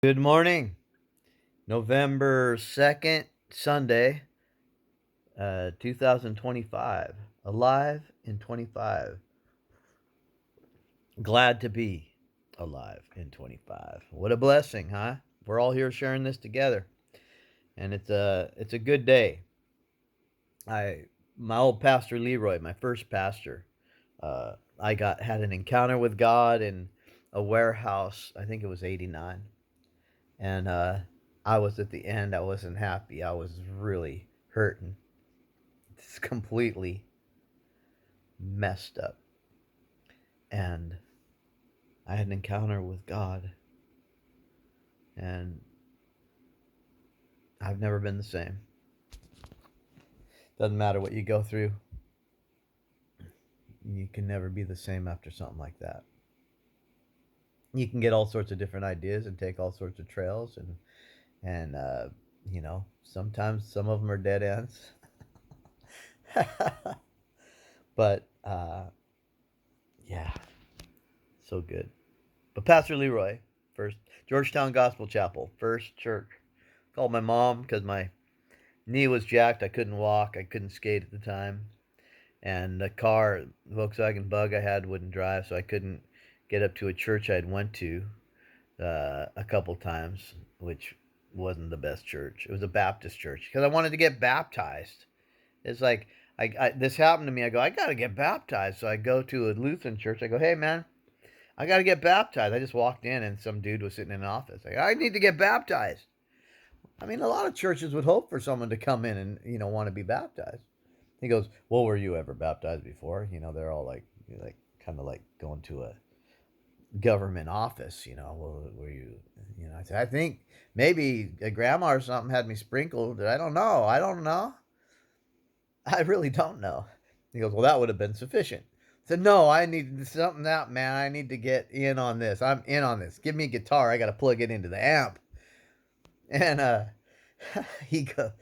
Good morning. November 2nd, Sunday, 2025. Alive in 25. Glad to be alive in 25. What a blessing, huh? We're all here sharing this together. And it's a good day. I my old pastor Leroy, my first pastor, I got had an encounter with God in a warehouse. I think it was 89. And I was at the end. I wasn't happy. I was really hurting. It's completely messed up. And I had an encounter with God, and I've never been the same. Doesn't matter what you go through, you can never be the same after something like that. You can get all sorts of different ideas and take all sorts of trails, and sometimes some of them are dead ends. But yeah, so good. But Pastor Leroy, first Georgetown Gospel Chapel, first church. Called my mom because my knee was jacked. I couldn't walk. I couldn't skate at the time. And the car, Volkswagen Bug I had, wouldn't drive, so I couldn't get up to a church I'd went to a couple times, which wasn't the best church. It was a Baptist church because I wanted to get baptized. It's like this happened to me. I go, I gotta get baptized. So I go to a Lutheran church. I go, hey man, I gotta get baptized. I just walked in and some dude was sitting in an office. Like, I need to get baptized. I mean, a lot of churches would hope for someone to come in and want to be baptized. He goes, "Well, were you ever baptized before?" They're all like kind of like going to a government office. Well, were you? I said, I think maybe a grandma or something had me sprinkled. I don't know. I don't know. I really don't know. He goes, "Well, that would have been sufficient." I said, "No, I need something out, man. I need to get in on this. I'm in on this. Give me a guitar. I got to plug it into the amp." And he go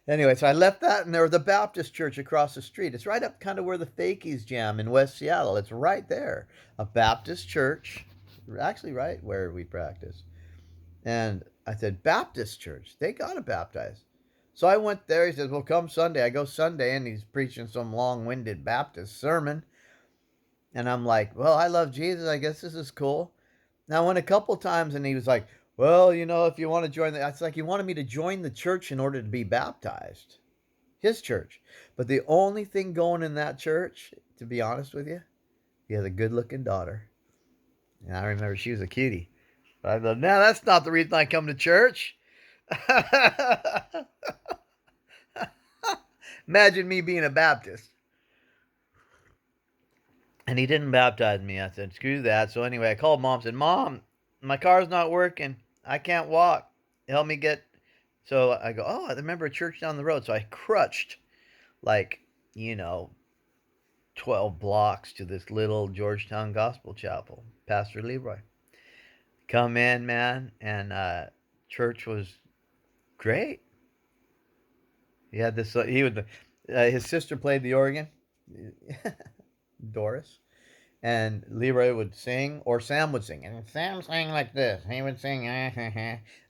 anyway, so I left that, and there was a Baptist church across the street. It's right up kind of where the Fakies jam in West Seattle. It's right there. A Baptist church, actually right where we practice. And I said, Baptist church, they got to baptize. So I went there. He says, well, come Sunday. I go Sunday, and he's preaching some long-winded Baptist sermon. And I'm like, well, I love Jesus. I guess this is cool. Now, I went a couple times, and he was like, well, if you want to join it's like he wanted me to join the church in order to be baptized. His church. But the only thing going in that church, to be honest with you, he has a good looking daughter. And I remember she was a cutie. But I thought, no, that's not the reason I come to church. Imagine me being a Baptist. And he didn't baptize me. I said, screw that. So anyway, I called mom and said, Mom, my car's not working. I can't walk. Help me get. So I go, oh, I remember a church down the road. So I crutched like, you know, 12 blocks to this little Georgetown Gospel Chapel. Pastor Leroy. Come in, man. And church was great. He had this, his sister played the organ, Doris. And Leroy would sing, or Sam would sing. And Sam sang like this. He would sing,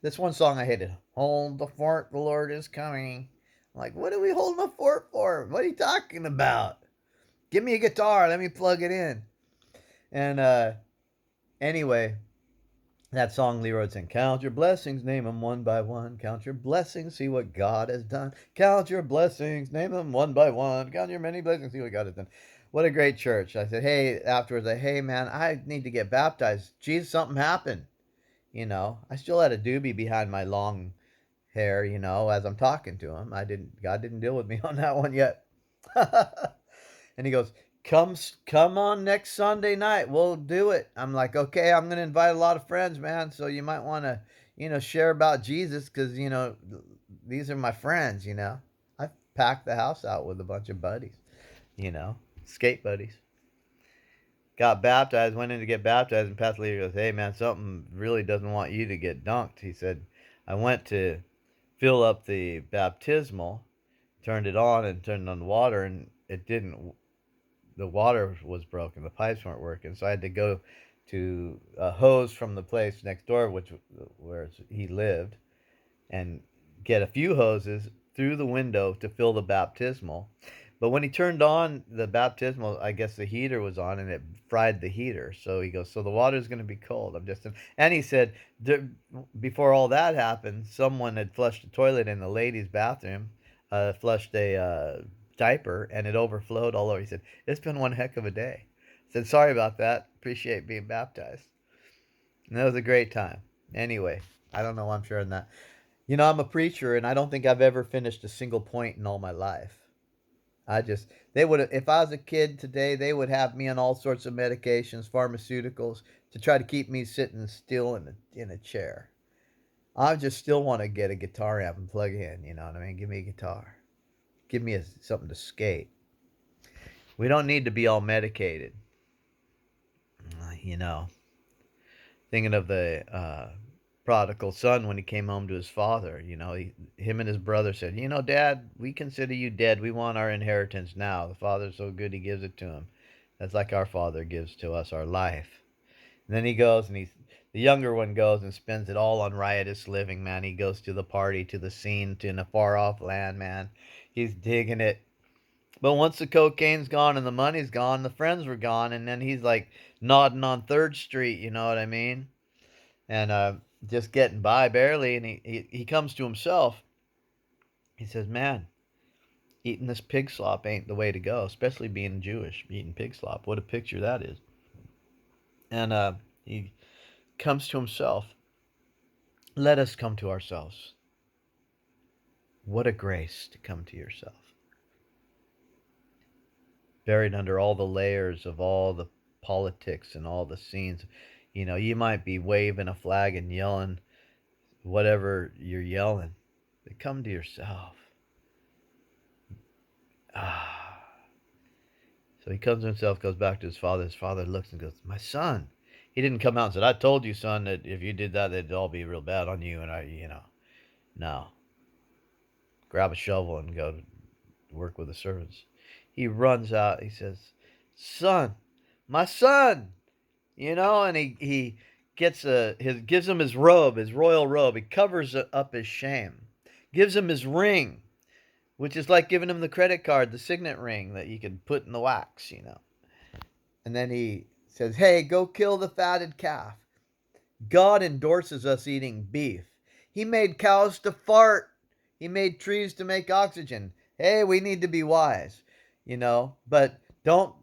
this one song I hated. Hold the fort, the Lord is coming. I'm like, what are we holding the fort for? What are you talking about? Give me a guitar, let me plug it in. And anyway, that song Leroy would sing, count your blessings, name them one by one. Count your blessings, see what God has done. Count your blessings, name them one by one. Count your many blessings, see what God has done. What a great church. I said, hey, afterwards, hey, man, I need to get baptized. Jesus, something happened. I still had a doobie behind my long hair, as I'm talking to him. God didn't deal with me on that one yet. And he goes, come on next Sunday night. We'll do it. I'm like, okay, I'm going to invite a lot of friends, man. So you might want to, share about Jesus because, these are my friends, I packed the house out with a bunch of buddies, you know, skate buddies. Got baptized, went in to get baptized, and Pastor Lee goes, hey, man, something really doesn't want you to get dunked. He said, I went to fill up the baptismal, turned it on and turned on the water, and it didn't the water was broken. The pipes weren't working. So I had to go to a hose from the place next door, where he lived, and get a few hoses through the window to fill the baptismal. But when he turned on the baptismal, I guess the heater was on and it fried the heater. So he goes, so the water's going to be cold. And he said, before all that happened, someone had flushed the toilet in the ladies' bathroom, flushed a diaper, and it overflowed all over. He said, it's been one heck of a day. I said, sorry about that. Appreciate being baptized. And that was a great time. Anyway, I don't know why I'm sharing that. You know, I'm a preacher, and I don't think I've ever finished a single point in all my life. They would, if I was a kid today, they would have me on all sorts of medications, pharmaceuticals, to try to keep me sitting still in a chair. I just still want to get a guitar amp and plug in, you know what I mean? Give me a guitar. Give me something to skate. We don't need to be all medicated. You know, thinking of the prodigal son when he came home to his father. You know, him and his brother said, you know, Dad, we consider you dead. We want our inheritance now. The father's so good he gives it to him. That's like our father gives to us our life. And then he goes and the younger one goes and spends it all on riotous living, man. He goes to the party, to the scene, to in a far off land, man. He's digging it. But once the cocaine's gone and the money's gone, the friends were gone, and then he's like nodding on 3rd Street, you know what I mean? And just getting by barely, and he comes to himself. He says, man, eating this pig slop ain't the way to go, especially being Jewish, eating pig slop. What a picture that is. And he comes to himself. Let us come to ourselves. What a grace to come to yourself. Buried under all the layers of all the politics and all the scenes. You know, you might be waving a flag and yelling whatever you're yelling, but come to yourself. Ah. So he comes to himself, goes back to his father. His father looks and goes, my son. He didn't come out and said, I told you, son, that if you did that, it'd all be real bad on you. And you know, no. Grab a shovel and go to work with the servants. He runs out. He says, son, my son, you know, and he gives him his robe, his royal robe. He covers up his shame, gives him his ring, which is like giving him the credit card, the signet ring that you can put in the wax, you know. And then he says, hey, go kill the fatted calf. God endorses us eating beef. He made cows to fart. He made trees to make oxygen. Hey, we need to be wise, you know. But don't,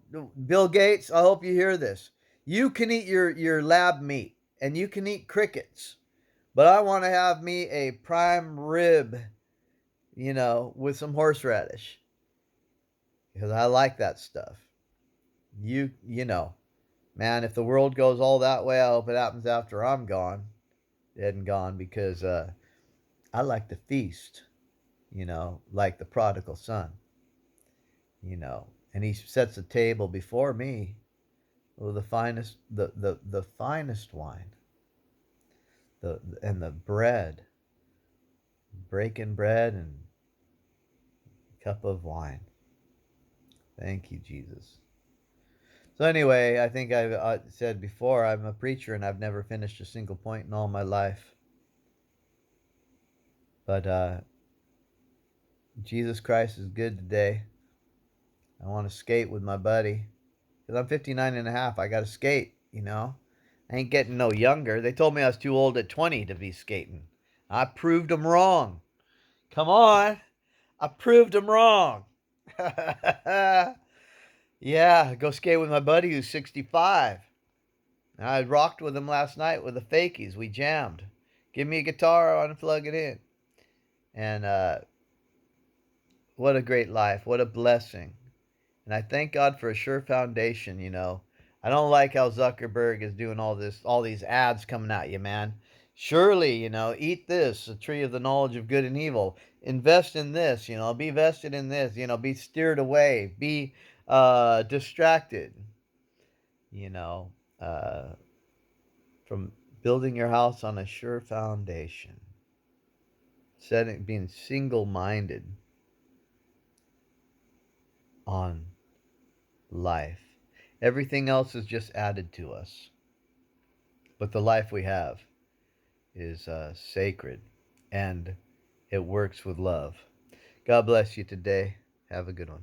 Bill Gates, I hope you hear this. You can eat your lab meat and you can eat crickets, but I want to have me a prime rib, you know, with some horseradish, because I like that stuff. You know, man, if the world goes all that way, I hope it happens after I'm gone, dead and gone, because I like to feast, you know, like the prodigal son, you know, and he sets a table before me with the finest, the finest wine, and the bread, breaking bread and cup of wine. Thank you, Jesus. So anyway, I think I've said before, I'm a preacher and I've never finished a single point in all my life. But Jesus Christ is good today. I want to skate with my buddy. Because I'm 59 and a half. I got to skate, you know. I ain't getting no younger. They told me I was too old at 20 to be skating. I proved them wrong. Come on. I proved them wrong. Yeah, go skate with my buddy who's 65. I rocked with him last night with the Fakies. We jammed. Give me a guitar, I want to plug it in. And what a great life. What a blessing. And I thank God for a sure foundation, you know. I don't like how Zuckerberg is doing all these ads coming at you, man. Surely, you know, eat this, the tree of the knowledge of good and evil. Invest in this, you know, be vested in this, you know, be steered away, be distracted, you know, from building your house on a sure foundation. Being single-minded on life. Everything else is just added to us. But the life we have is sacred, and it works with love. God bless you today. Have a good one.